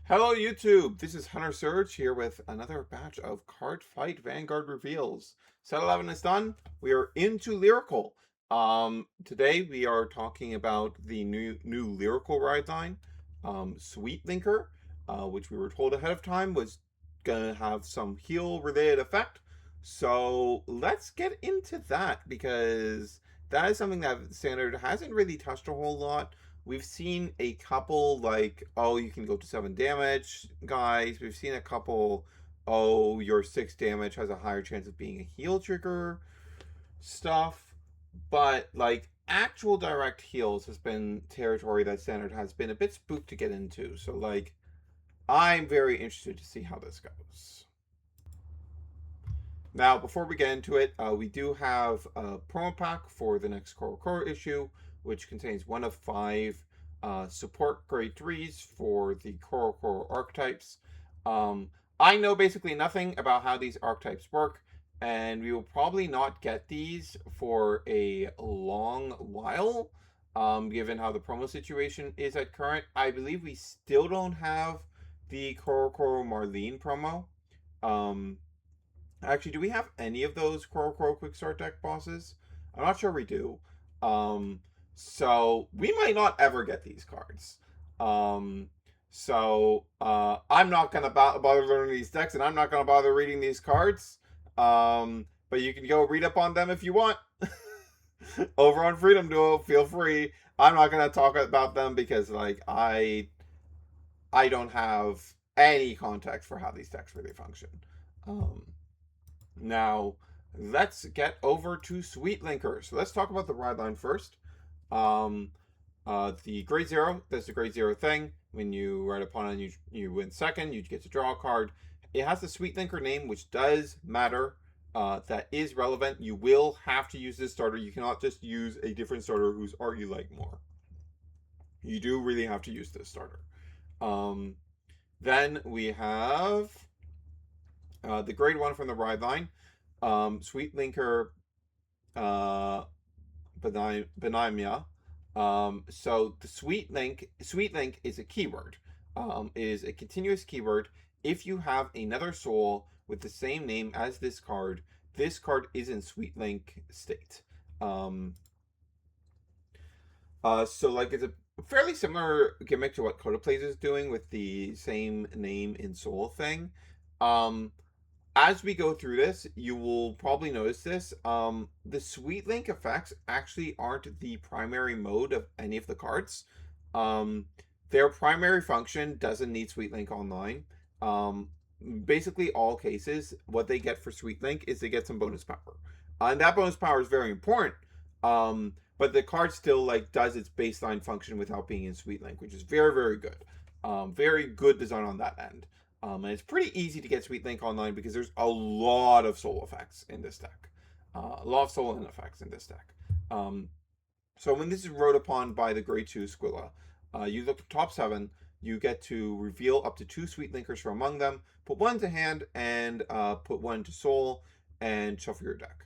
Hello YouTube, this is Hunter Surge here with another batch of Cardfight Vanguard reveals. Set 11 is done. We are into Lyrical. Today we are talking about the new Lyrical ride line, Sweet Linker, which we were told ahead of time was gonna have some heal related effect. So let's get into that because that is something that Standard hasn't really touched a whole lot. We've seen a couple like, oh, you can go to 7 damage, guys. We've seen a couple, oh, your 6 damage has a higher chance of being a heal trigger stuff. But like actual direct heals has been territory that Standard has been a bit spooked to get into. So like I'm very interested to see how this goes. Now, before we get into it, we do have a promo pack for the next Core issue, which contains one of 5 support grade 3s for the Core archetypes. I know basically nothing about how these archetypes work, and we will probably not get these for a long while, given how the promo situation is at current. I believe we still don't have the Core Marlene promo. Um, Actually, do we have any of those Crow Quick Start deck bosses? I'm not sure we do. Um, so we might not ever get these cards. I'm not gonna bother learning these decks, and I'm not gonna bother reading these cards. But you can go read up on them if you want. Over on Freedom Duo, feel free. I'm not gonna talk about them because like I don't have any context for how these decks really function. Um, Now, let's get over to Sweet Linker. So let's talk about the ride line first. Um, the grade 0, that's the grade 0 thing. When you ride upon it, you win second, you get to draw a card. It has the Sweet Linker name, which does matter. That is relevant. You will have to use this starter. You cannot just use a different starter whose art you like more. You do really have to use this starter. Then we have the grade 1 from the ride line. Sweet Linker Benimia. So the sweet link is a keyword. Is a continuous keyword. If you have another soul with the same name as this card is in sweet link state. So like it's a fairly similar gimmick to what Codaplays is doing with the same name in soul thing. As we go through this, you will probably notice this. The Sweet Link effects actually aren't the primary mode of any of the cards. Their primary function doesn't need Sweet Link Online. Basically, all cases, what they get for Sweet Link is they get some bonus power. And that bonus power is very important. But the card still like does its baseline function without being in Sweet Link, which is very, very good. Very good design on that end. And it's pretty easy to get Sweet Link Online because there's a lot of soul effects in this deck. A lot of soul effects in this deck. So when this is rode upon by the grade 2 Squilla, you look at top 7, you get to reveal up to 2 Sweet Linkers from among them, put one to hand, and put one to soul, and shuffle your deck.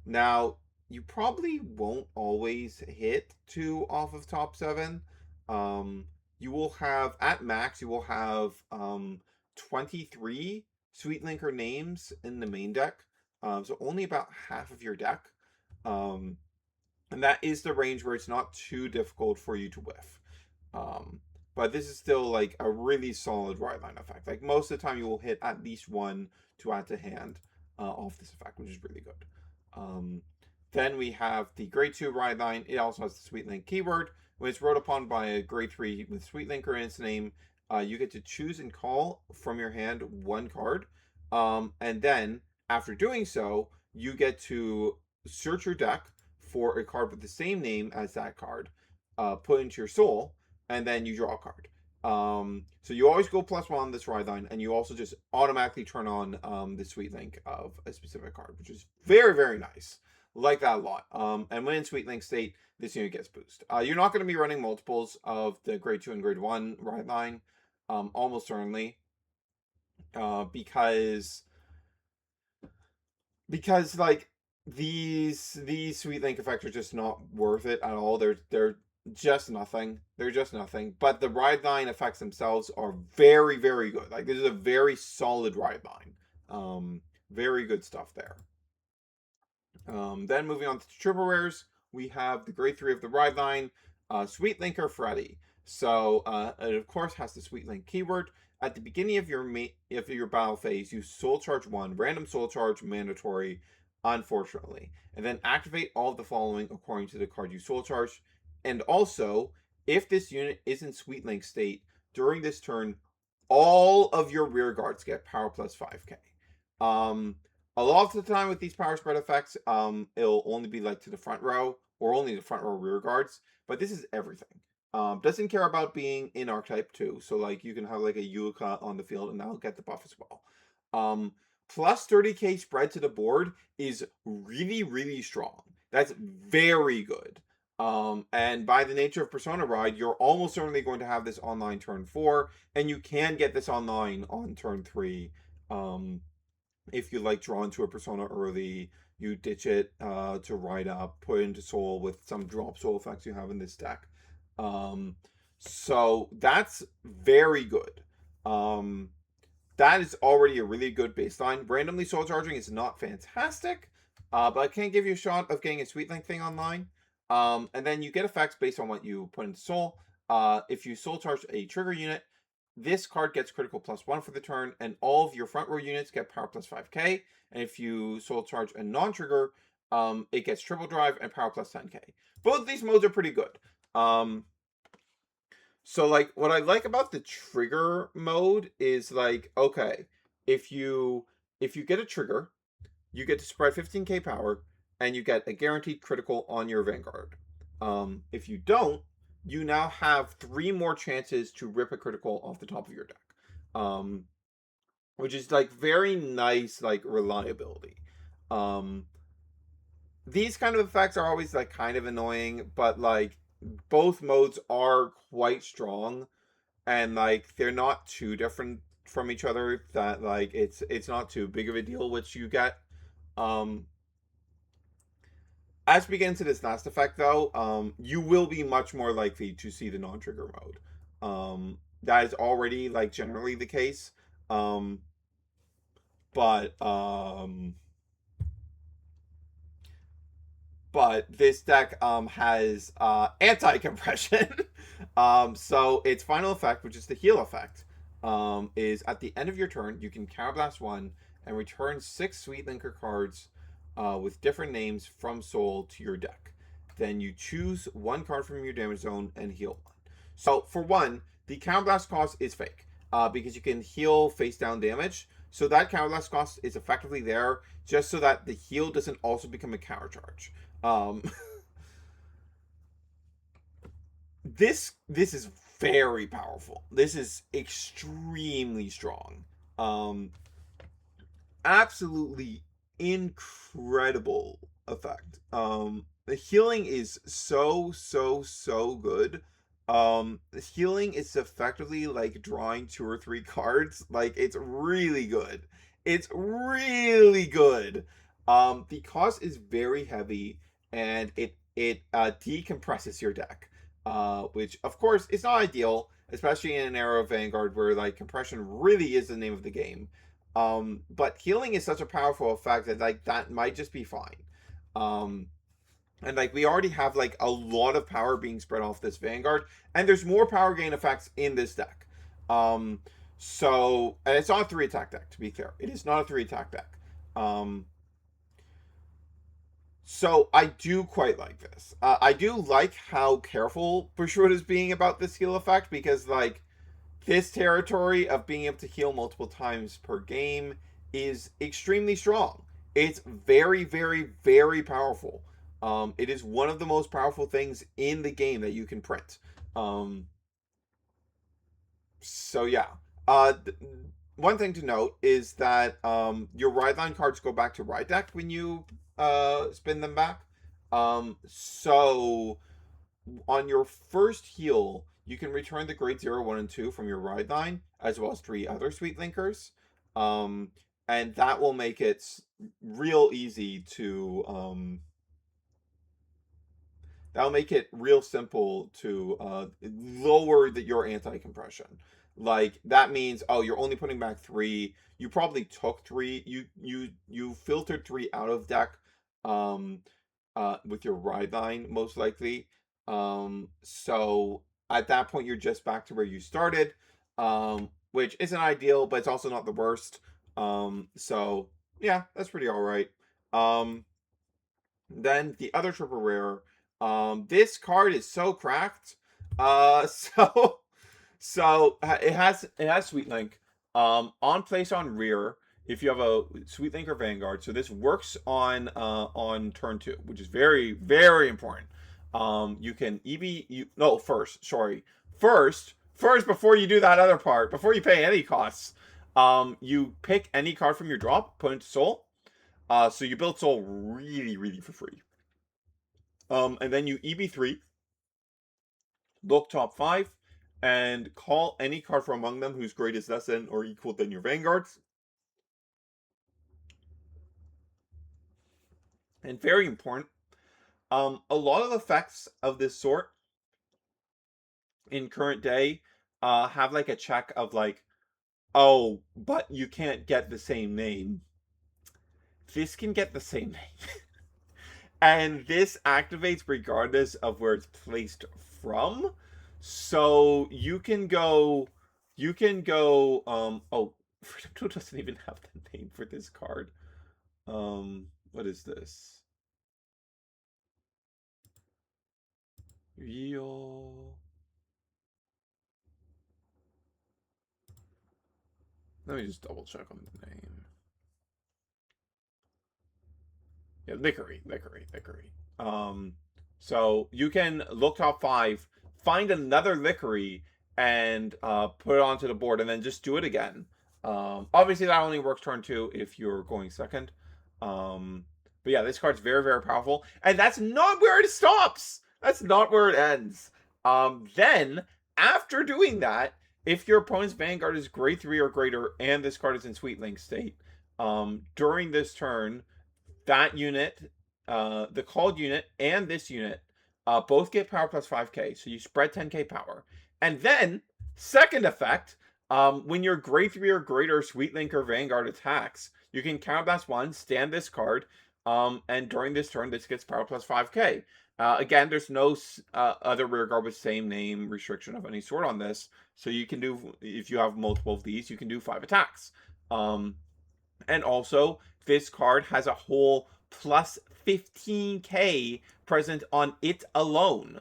Now, you probably won't always hit 2 off of top 7. You will have, at max, you will have 23 Sweet Linker names in the main deck. So only about half of your deck. And that is the range where it's not too difficult for you to whiff. But this is still like a really solid ride line effect. Like most of the time you will hit at least one to add to hand off this effect, which is really good. Then we have the grade 2 ride line. It also has the Sweet Link keyword. When it's rode upon by a grade 3 with Sweet Linker in its name, you get to choose and call from your hand one card. And then, after doing so, you get to search your deck for a card with the same name as that card, put into your soul, and then you draw a card. So you always go +1 on this ride line, and you also just automatically turn on the Sweet Link of a specific card, which is very, very nice. Like that a lot. And when in Sweet Link state, this unit gets boost. You're not going to be running multiples of the grade 2 and grade 1 ride line, almost certainly, because like these Sweet Link effects are just not worth it at all. They're Just nothing. They're just nothing. But the ride line effects themselves are very, very good. Like this is a very solid ride line. Very good stuff there. Then moving on to triple rares, we have the grade 3 of the ride line, Sweet Linker Freddy. So it of course has the Sweet Link keyword. At the beginning of your battle phase, you soul charge 1, random soul charge mandatory, unfortunately, and then activate all of the following according to the card you soul charge. And also, if this unit is in Sweet Link state during this turn, all of your rear guards get power plus 5k. A lot of the time with these power spread effects, it'll only be like to the front row or only the front row rear guards, but this is everything. Doesn't care about being in archetype too, so like you can have like a Yuka on the field and that'll get the buff as well. Plus 30k spread to the board is really, really strong. That's very good. And by the nature of Persona Ride, you're almost certainly going to have this online turn 4, and you can get this online on turn 3. If you like draw into a persona early, you ditch it to ride up, put it into soul with some drop soul effects you have in this deck. So that's very good. That is already a really good baseline. Randomly soul charging is not fantastic, but it can give you a shot of getting a Sweet Link thing online. And then you get effects based on what you put into soul. If you soul charge a trigger unit, this card gets critical plus 1 for the turn, and all of your front row units get power plus 5k. And if you soul charge a non-trigger, it gets triple drive and power plus 10k. Both of these modes are pretty good. So like what I like about the trigger mode is like, okay, if you get a trigger, you get to spread 15k power, and you get a guaranteed critical on your Vanguard. If you don't, you now have 3 more chances to rip a critical off the top of your deck, which is like very nice, like reliability. These kind of effects are always like kind of annoying, but like both modes are quite strong, and like they're not too different from each other that like it's not too big of a deal which you get. As we get into this last effect, though, you will be much more likely to see the non-trigger mode. That is already like generally the case, um, but this deck has anti-compression. So its final effect, which is the heal effect, is at the end of your turn you can counterblast 1 and return 6 Sweet Linker cards with different names from Soul to your deck. Then you choose 1 card from your damage zone and heal 1. So for 1, the counterblast cost is fake because you can heal face down damage. So that counterblast cost is effectively there just so that the heal doesn't also become a counter charge. Um, this is very powerful. This is extremely strong. Absolutely incredible effect. The healing is so good. The healing is effectively like drawing 2 or 3 cards. Like it's really good. It's really good. The cost is very heavy, and it decompresses your deck, which of course is not ideal, especially in an era of Vanguard where like compression really is the name of the game. But healing is such a powerful effect that like that might just be fine. And like we already have like a lot of power being spread off this Vanguard, and there's more power gain effects in this deck. So and it's not a 3 attack deck, to be clear. It is not a 3 attack deck. So I do quite like this. I do like how careful Bushwood is being about this heal effect, because like this territory of being able to heal multiple times per game is extremely strong. It's very, very, very powerful. It is one of the most powerful things in the game that you can print. So yeah. One thing to note is that your ride line cards go back to ride deck when you spin them back. So on your first heal, you can return the grade 0, 1, and 2 from your ride line, as well as 3 other Sweet Linkers. And that will make it real easy to that'll make it real simple to lower your anti-compression. Like that means, oh, you're only putting back 3. You probably took 3. You filtered 3 out of deck, um, with your ride line most likely. So at that point, you're just back to where you started, which isn't ideal, but it's also not the worst. So yeah, that's pretty all right. Um, then the other triple rare, this card is so cracked. So it has Sweet Link. On place on rear, if you have a Sweet Link or Vanguard, so this works on turn 2, which is very very important. You can EV you no first sorry first before you do that other part, before you pay any costs, you pick any card from your drop, put into Soul. So you build Soul really, really for free. And then you EB3, look top 5, and call any card from among them whose grade is less than or equal than your Vanguards. And very important, a lot of effects of this sort in current day have like a check of like, oh, but you can't get the same name. This can get the same name. And this activates regardless of where it's placed from. So you can go oh, Freedom 2 doesn't even have the name for this card. What is this? Real. Let me just double check on the name. Yeah, Lickery. So you can look top 5, find another Lickery, and put it onto the board, and then just do it again. Obviously, that only works turn 2 if you're going second. But yeah, this card's very, very powerful, and that's not where it stops. That's not where it ends. Then after doing that, if your opponent's Vanguard is grade 3 or greater, and this card is in Sweet Link state, during this turn, that unit, the called unit, and this unit both get power plus 5k. So you spread 10k power. And then, second effect, when your grade 3 or greater Sweet Link or Vanguard attacks, you can counterblast 1, stand this card, and during this turn, this gets power plus 5k. Again, there's no other rearguard with same name restriction of any sort on this. So you can do, if you have multiple of these, you can do 5 attacks. And also, this card has a whole plus 15k present on it alone.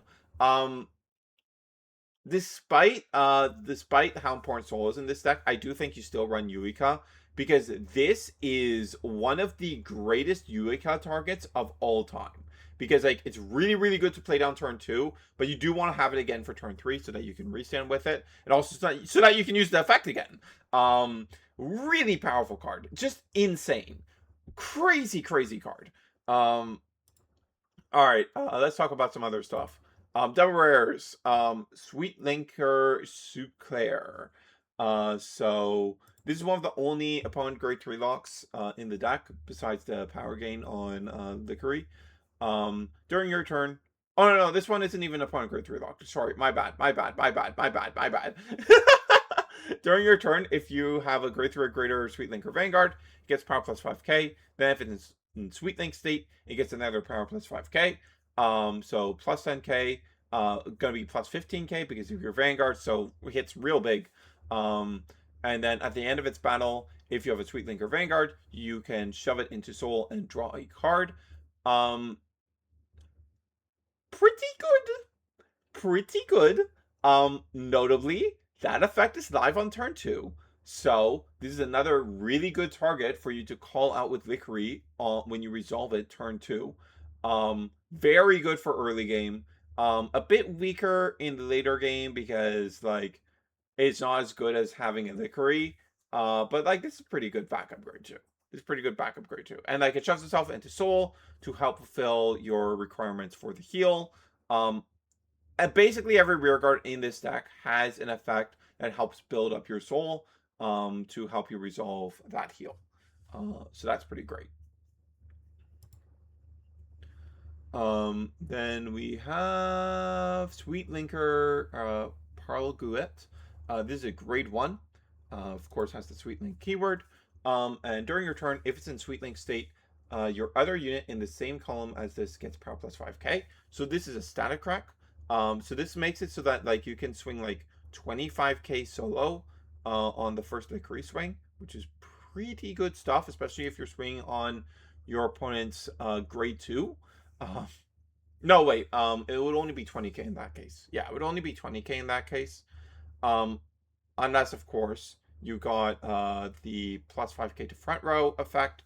Despite how important Soul is in this deck, I do think you still run Yuika, because this is one of the greatest Yuika targets of all time. Because like it's really, really good to play down turn 2, but you do want to have it again for turn 3 so that you can restand with it, and also so that you can use the effect again. Really powerful card, just insane, crazy card. All right, let's talk about some other stuff. Double rares. Sweet Linker Suclair. So this is one of the only opponent grade 3 locks in the deck, besides the power gain on Lickery. During your turn. Oh no, this one isn't even opponent grade 3 lock. Sorry, my bad. During your turn, if you have a grade 3 or greater Sweet Link or Vanguard, it gets power plus 5k. Then if it's in Sweet Link state, it gets another power plus 5k. So plus 10k, gonna be plus 15k because of your Vanguard, so it hits real big. And then at the end of its battle, if you have a Sweet Link or Vanguard, you can shove it into Soul and draw a card. Pretty good. Notably, that effect is live on turn 2. So this is another really good target for you to call out with Lickery when you resolve it turn 2. Very good for early game. A bit weaker in the later game because like it's not as good as having a Lickery. But like this is pretty good backup grade too. It's pretty good backup grade too. And like it shoves itself into Soul to help fulfill your requirements for the heal. And basically every rearguard in this deck has an effect that helps build up your Soul to help you resolve that heal. So that's pretty great. Then we have Sweet Linker Parlguet. This is a grade 1. Of course, has the Sweet Link keyword. And during your turn, if it's in Sweet Link state, your other unit in the same column as this gets power plus 5k. So this is a static crack. So this makes it so that like you can swing like 25k solo on the first Licorice swing, which is pretty good stuff, especially if you're swinging on your opponent's grade 2. Uh, no, wait. It would only be 20k in that case. Yeah, it would only be 20k in that case. Um, unless of course you got the plus 5k to front row effect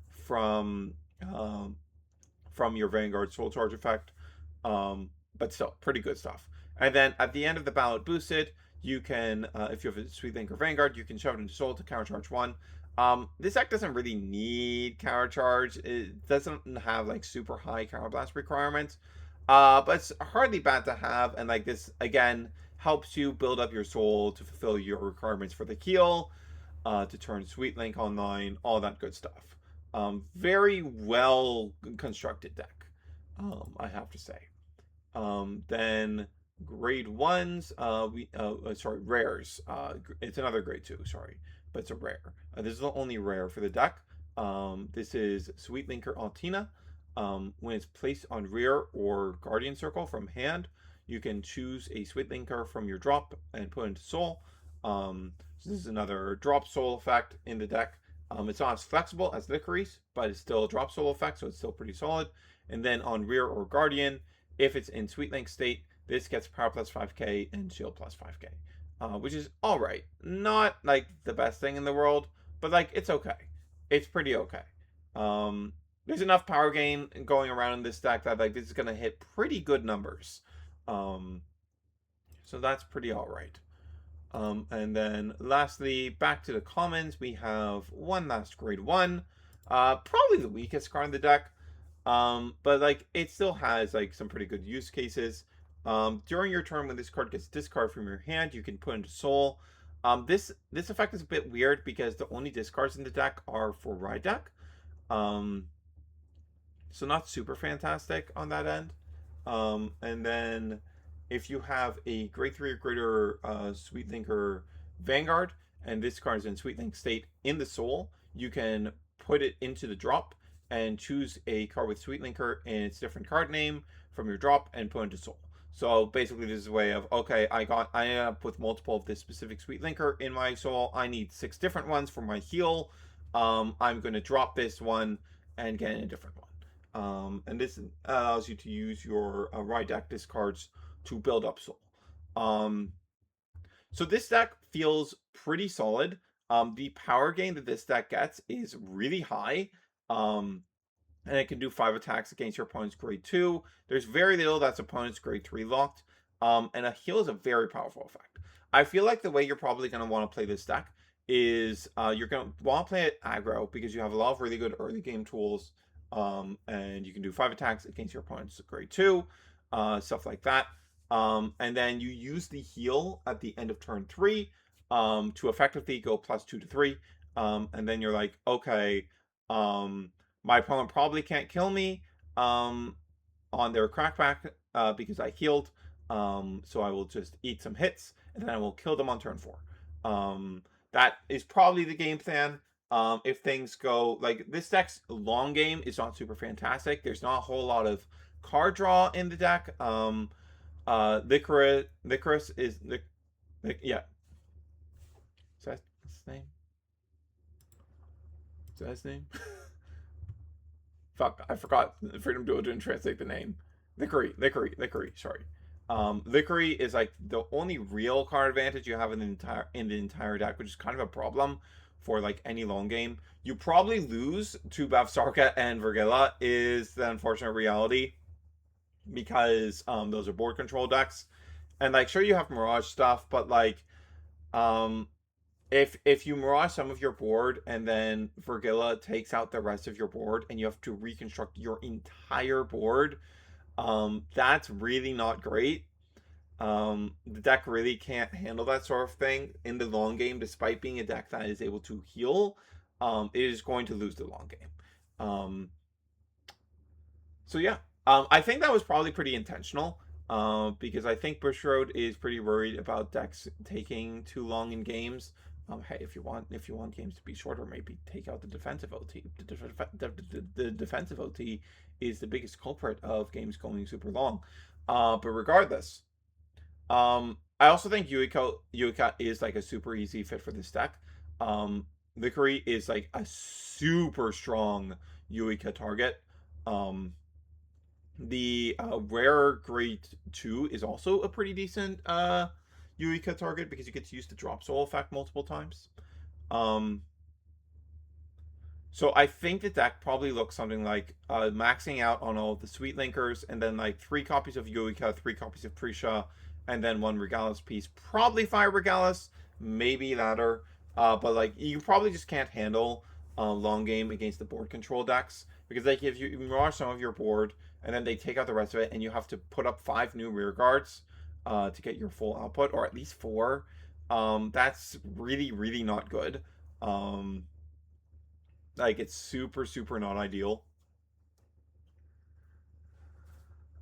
from um from your Vanguard Soul Charge effect. But still, pretty good stuff. And then at the end of the ballot boosted, you can, if you have a Sweet Link or Vanguard, you can shove it into Soul to counter charge 1. This deck doesn't really need counter charge. It doesn't have like super high counter blast requirements. But it's hardly bad to have, and like this again helps you build up your soul to fulfill your requirements for the heal, to turn Sweet Link online, all that good stuff. Very well constructed deck, I have to say. Then grade 1s, sorry, rares. It's another grade 2, sorry, but it's a rare. This is the only rare for the deck. This is Sweet Linker Altina. When it's placed on rear or guardian circle from hand, you can choose a Sweet Linker from your drop and put into soul. So this is another drop soul effect in the deck. It's not as flexible as Licorice, but it's still a drop soul effect, so it's still pretty solid. And then on rear or guardian, if it's in Sweet Link state, this gets power plus 5k and shield plus 5k, which is all right. Not like the best thing in the world, but like it's okay. It's pretty okay. There's enough power gain going around in this deck that like this is gonna hit pretty good numbers. So that's pretty all right. And then lastly, back to the commons, we have one last grade 1. Probably the weakest card in the deck. But like it still has like some pretty good use cases. During your turn, when this card gets discarded from your hand, you can put into soul. This effect is a bit weird because the only discards in the deck are for ride deck. So not super fantastic on that end. And then if you have a grade 3 or greater Sweet Linker Vanguard, and this card is in Sweet Link state in the soul, you can put it into the drop and choose a card with Sweet Linker and its different card name from your drop and put into soul. So basically this is a way of, okay, I ended up with multiple of this specific Sweet Linker in my soul. I need 6 different ones for my heal. I'm going to drop this one and get a different one. And this allows you to use your ride deck discards to build up soul. So this deck feels pretty solid. The power gain that this deck gets is really high. And it can do 5 attacks against your opponent's grade 2. There's very little that's opponent's grade 3 locked. And a heal is a very powerful effect. I feel like the way you're probably going to want to play this deck is you're going to want to play it aggro because you have a lot of really good early game tools. And you can do 5 attacks against your opponent's grade 2, stuff like that. And then you use the heal at the end of turn 3 to effectively go +2 to 3. And then you're like, okay, my opponent probably can't kill me on their crackback because I healed. So I will just eat some hits and then I will kill them on turn 4. That is probably the game plan. If things go like this deck's long game is not super fantastic. There's not a whole lot of card draw in the deck. Licorice is yeah. Is that his name? Is that his name? Fuck, I forgot. Freedom Duo didn't translate the name. Licorice, sorry. Licorice is like the only real card advantage you have in the entire deck, which is kind of a problem for like any long game. You probably lose to Bavsarka and Vergilla is the unfortunate reality because those are board control decks. And like sure you have Mirage stuff, but like if you Mirage some of your board and then Vergilla takes out the rest of your board and you have to reconstruct your entire board, that's really not great. The deck really can't handle that sort of thing in the long game, despite being a deck that is able to heal. It is going to lose the long game. So yeah, I think that was probably pretty intentional. Because I think Bushiroad is pretty worried about decks taking too long in games. Hey, if you want games to be shorter, maybe take out the defensive OT. The defensive OT is the biggest culprit of games going super long. But regardless, I also think Yuika is like a super easy fit for this deck. Vickery is like a super strong Yuika target. Um, the rare grade 2 is also a pretty decent Yuika target because you get to use the drop soul effect multiple times. Um, so I think the deck probably looks something like maxing out on all of the sweet linkers, and then like 3 copies of Yuika, 3 copies of Prisha, and then 1 Regalis piece. Probably 5 Regalis, maybe ladder. But like you probably just can't handle long game against the board control decks because they give you mirage some of your board, and then they take out the rest of it, and you have to put up 5 new rear guards to get your full output, or at least 4. That's really, really not good. Um, like it's super, super not ideal.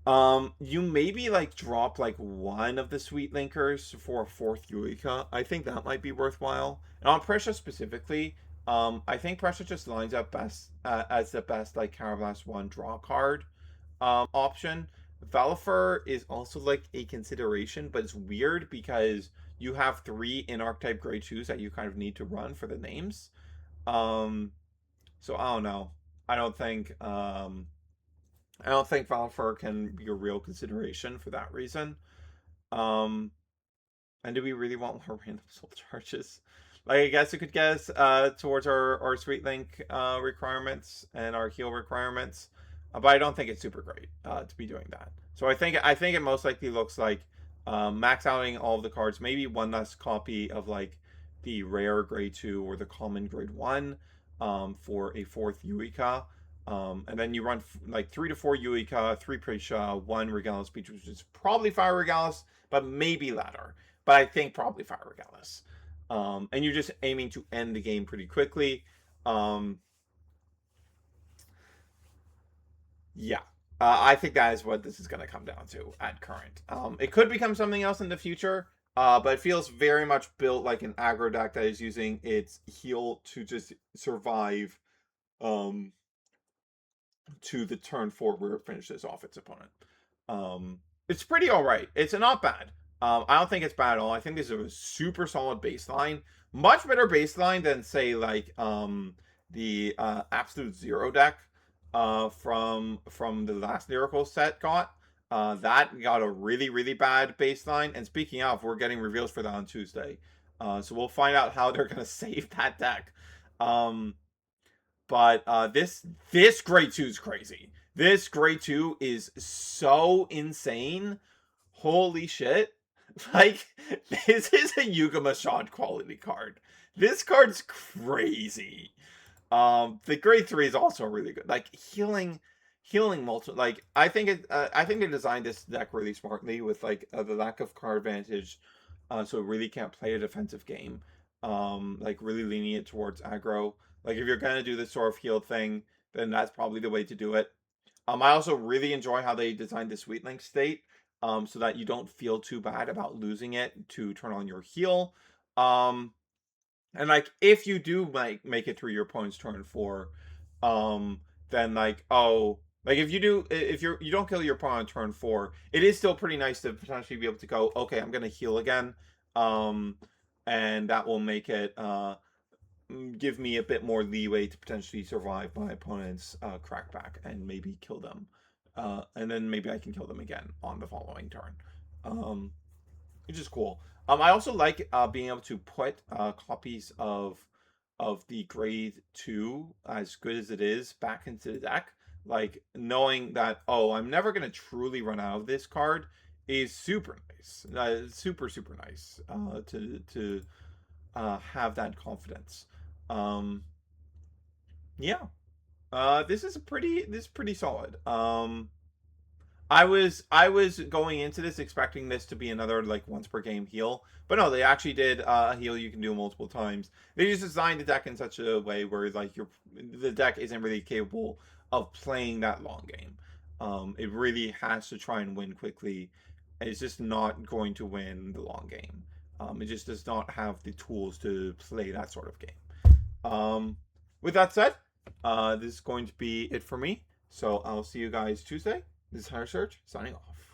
You maybe like drop like one of the sweet linkers for a fourth Eureka. I think that might be worthwhile. And on Pressure specifically, I think Pressure just lines up best as the best like Carablast 1 draw card option. Valifer is also like a consideration, but it's weird because you have 3 in archetype grade 2s that you kind of need to run for the names. Um, so I don't know. I don't think I don't think Valifer can be a real consideration for that reason. Um, and do we really want more random soul charges? Like, I guess it could get us towards our Sweet Link requirements and our heal requirements, but I don't think it's super great to be doing that. So I think it most likely looks like max outing all of the cards, maybe one less copy of like the rare grade 2 or the common grade 1 for a fourth Eureka. And then you run like 3 to 4 Eureka, 3 Prisha, 1 Regalis Beach, which is probably 5 Regalis, but maybe ladder. But I think probably 5 Regalis. And you're just aiming to end the game pretty quickly. Um, yeah. I think that is what this is going to come down to at current. It could become something else in the future, but it feels very much built like an aggro deck that is using its heal to just survive um, to the turn 4 where it finishes off its opponent. It's pretty all right. It's not bad. I don't think it's bad at all. I think this is a super solid baseline. Much better baseline than say like the Absolute Zero deck from the last Lyrical set got. That got a really, really bad baseline. And speaking of, we're getting reveals for that on Tuesday. So we'll find out how they're gonna save that deck. But this grade 2 is crazy. This grade 2 is so insane. Holy shit. Like, this is a Yuga Mashad quality card. This card's crazy. The grade 3 is also really good. Like healing multiple, like I think they designed this deck really smartly with like the lack of card advantage, so it really can't play a defensive game. Like really leaning it towards aggro. Like if you're gonna do this sort of heal thing, then that's probably the way to do it. I also really enjoy how they designed the Sweet Link state, so that you don't feel too bad about losing it to turn on your heal. And like if you do make it through your opponent's turn 4, then like like if you don't kill your opponent on turn 4, it is still pretty nice to potentially be able to go, okay, I'm gonna heal again. And that will make it give me a bit more leeway to potentially survive my opponent's crackback and maybe kill them. And then maybe I can kill them again on the following turn. Which is cool. I also like being able to put copies of the grade 2, as good as it is, back into the deck. Like knowing that, oh, I'm never gonna truly run out of this card is super nice. Super, super nice to have that confidence. Yeah. This is pretty solid. I was going into this expecting this to be another like once per game heal, but no, they actually did a heal you can do multiple times. They just designed the deck in such a way where like the deck isn't really capable of playing that long game. It really has to try and win quickly. It's just not going to win the long game. It just does not have the tools to play that sort of game. With that said, this is going to be it for me. So I'll see you guys Tuesday. This is Higher Search, signing off.